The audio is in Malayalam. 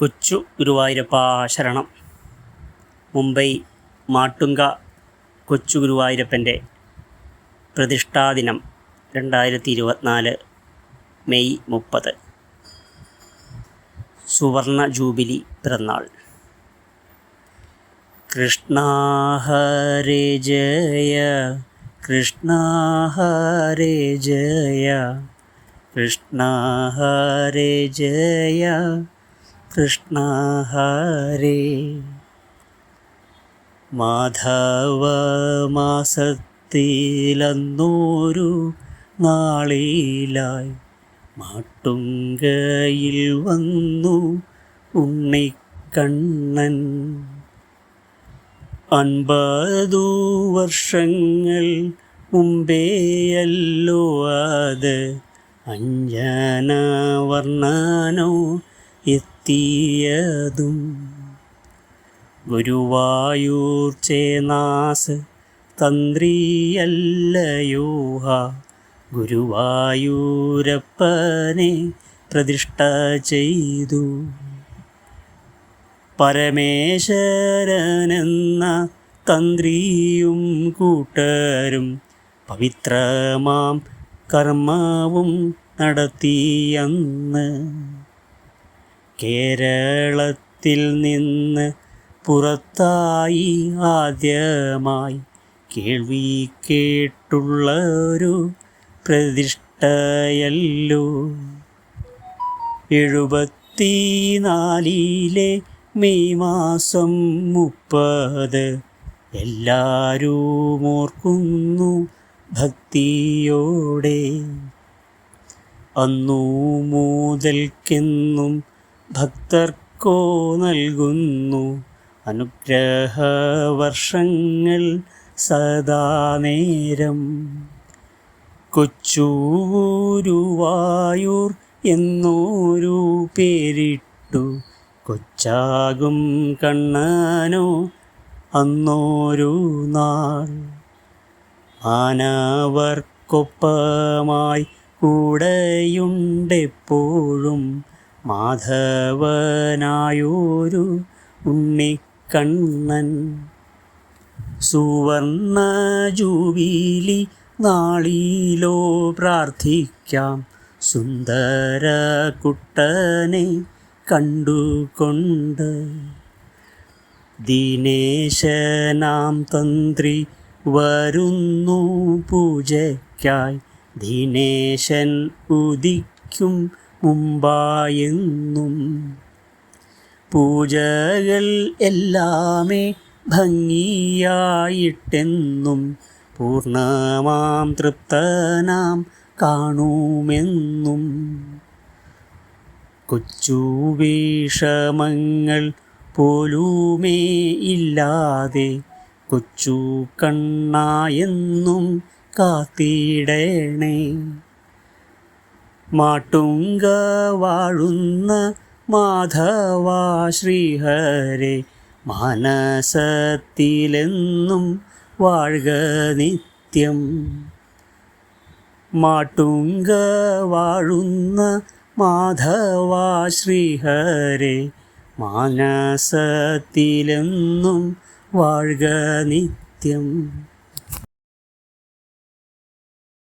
കൊച്ചു ഗുരുവായൂരപ്പ ശരണം. മുംബൈ മാട്ടുങ്ക കൊച്ചു ഗുരുവായൂരപ്പൻ്റെ പ്രതിഷ്ഠാദിനം 2024 മെയ് 30 സുവർണ ജൂബിലി പിറന്നാൾ. കൃഷ്ണ ഹരേ ജയ, കൃഷ്ണ ഹരേ ജയ, കൃഷ്ണ ഹരേ ജയ, കൃഷ്ണ ഹരേ. മാധവ മാസത്തിലന്നൊരു നാളിലായി മാട്ടുങ്കയിൽ വന്നു ഉണ്ണിക്കണ്ണൻ. 50 വർഷങ്ങൾ മുമ്പേയല്ലോ അത്, അഞ്ജനവർണ്ണനോ എത്തിയതും. ഗുരുവായൂർ ചേനാസ് തന്ത്രിയല്ലയോഹ, ഗുരുവായൂരപ്പനെ പ്രതിഷ്ഠ ചെയ്തു. പരമേശ്വരനെന്ന തന്ത്രിയും കൂട്ടരും പവിത്രമാം കർമ്മവും നടത്തിയന്ന്. കേരളത്തിൽ നിന്ന് പുറത്തായി ആദ്യമായി കേൾവി കേട്ടുള്ളൊരു പ്രതിഷ്ഠയല്ലോ. 74 മെയ് മാസം 30 എല്ലാവരും ഓർക്കുന്നു ഭക്തിയോടെ. അന്നു മുതൽക്കെന്നും ഭക്തർക്കോ നൽകുന്നു അനുഗ്രഹവർഷങ്ങൾ സദാ നേരം. കൊച്ചു ഗുരുവായൂർ എന്നൊരു പേരിട്ടു കൊച്ചാകും കണ്ണനോ അന്നൊരു നാൾ. ആനവർക്കൊപ്പമായി കൂടെയുണ്ടെപ്പോഴും മാധവനായൊരു ഉണ്ണിക്കണ്ണൻ. സുവർണ ജൂബിലി നാളിലോ പ്രാർത്ഥിക്കാം സുന്ദര കുട്ടനെ കണ്ടുകൊണ്ട്. ദിനേശനാം തന്ത്രി വരുന്നു പൂജയ്ക്കായി, ദിനേശൻ ഉദിക്കും മുമ്പായെന്നും. പൂജകൾ എല്ലാമേ ഭംഗിയായിട്ടെന്നും പൂർണ്ണമാം തൃപ്തനാം കാണുമെന്നും. കൊച്ചു വിഷമങ്ങൾ പോലുമേ ഇല്ലാതെ കൊച്ചു കണ്ണായെന്നും കാത്തിടണേ. മാട്ടുങ്ക വാഴുന്ന മാധവ ശ്രീഹരേ, മാനസത്തിലെന്നും വാഴ്ക നിത്യം. മാട്ടുങ്ക വാഴുന്ന മാധവ ശ്രീഹരേ, മാനസത്തിലെന്നും വാഴ്ക നിത്യം.